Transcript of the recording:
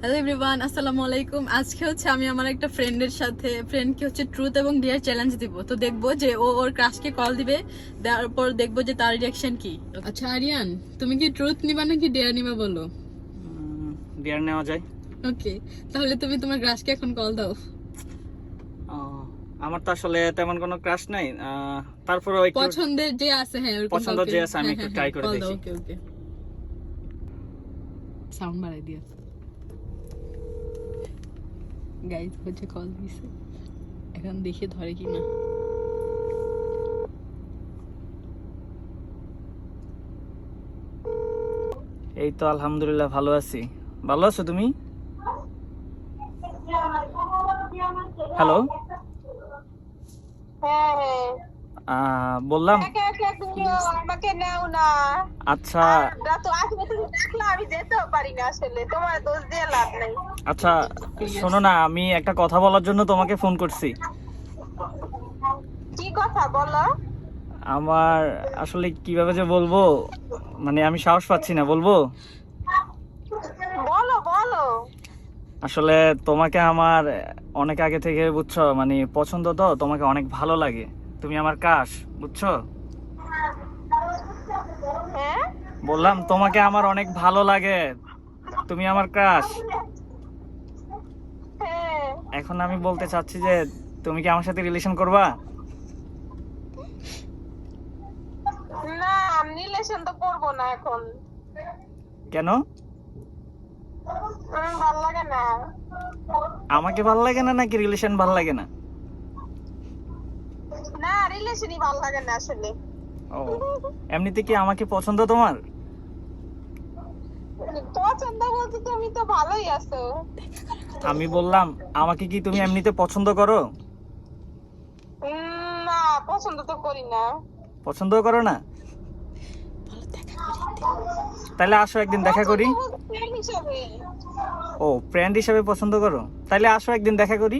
Hello everyone, আসসালামু আলাইকুম। আজকে হচ্ছে আমি আমার একটা ফ্রেন্ডের সাথে ফ্রেন্ডকে হচ্ছে ট্রুথ এবং ডিয়ার চ্যালেঞ্জ দিব। তো দেখবো যে ও ওর ক্রাশকে কল দিবে, দেওয়ার পর দেখবো যে তার রিয়াকশন কি। আচ্ছা আরিয়ান, তুমি কি ট্রুথ নিবা নাকি ডিয়ার নিবা বলো? ডিয়ার নেওয়া যায়। ওকে, তাহলে তুমি তোমার ক্রাশকে এখন কল দাও। আমার তো আসলে তেমন কোনো ক্রাশ নাই, তারপরে পছন্দের যে আছে, হ্যাঁ ওরকম পছন্দের যে আছে আমি একটু ট্রাই করে দেখি। ওকে ওকে, সাউন্ড বাড়াই দিও। গাইস হচ্ছে কল দিছে, এখন দেখি ধরে কিনা। এই তো আলহামদুলিল্লাহ ভালো আছি। ভালো আছো তুমি? হ্যালো, বললাম আমাকে নেও না। আচ্ছা তো আসলে তুমি দেখলা আমি যেতেও পারি না, আসলে তোমার দোষ দিয়ে লাভ নাই। আচ্ছা, শোনো না, আমি একটা কথা বলার জন্য তোমাকে ফোন করছি। কি কথা বলো? আমার আসলে কিভাবে যে বলবো, মানে আমি সাহস পাচ্ছি না, বলবো? বলো বলো। আসলে তোমাকে আমার অনেক আগে থেকে বুঝছো, মানে পছন্দ, তো তোমাকে অনেক ভালো লাগে, তুমি আমার ক্রাশ, বুঝছো? হ্যাঁ, বললাম তোমাকে আমার অনেক ভালো লাগে, তুমি আমার ক্রাশ। হ্যাঁ। এখন আমি বলতে চাচ্ছি যে তুমি কি আমার সাথে রিলেশন করবা? না, আমি রিলেশন তো করবো না এখন। কেন? ভালো লাগে না। আমাকে ভালো লাগে না নাকি রিলেশন ভালো লাগে না? না, রিলেশনই ভালো লাগে না আসলে। ও, এমনিতে কি আমাকে পছন্দ তোমার? পছন্দ বলতে তুমি তো ভালোই আছো। আমি বললাম আমাকে কি তুমি এমনিতে পছন্দ করো? না, পছন্দ তো করি না। পছন্দ করো না? তাহলে আসো একদিন দেখা করি। পছন্দ বলতে friend হিসাবে। ও, ফ্রেন্ড হিসেবে পছন্দ করো, তাহলে আসো একদিন দেখা করি।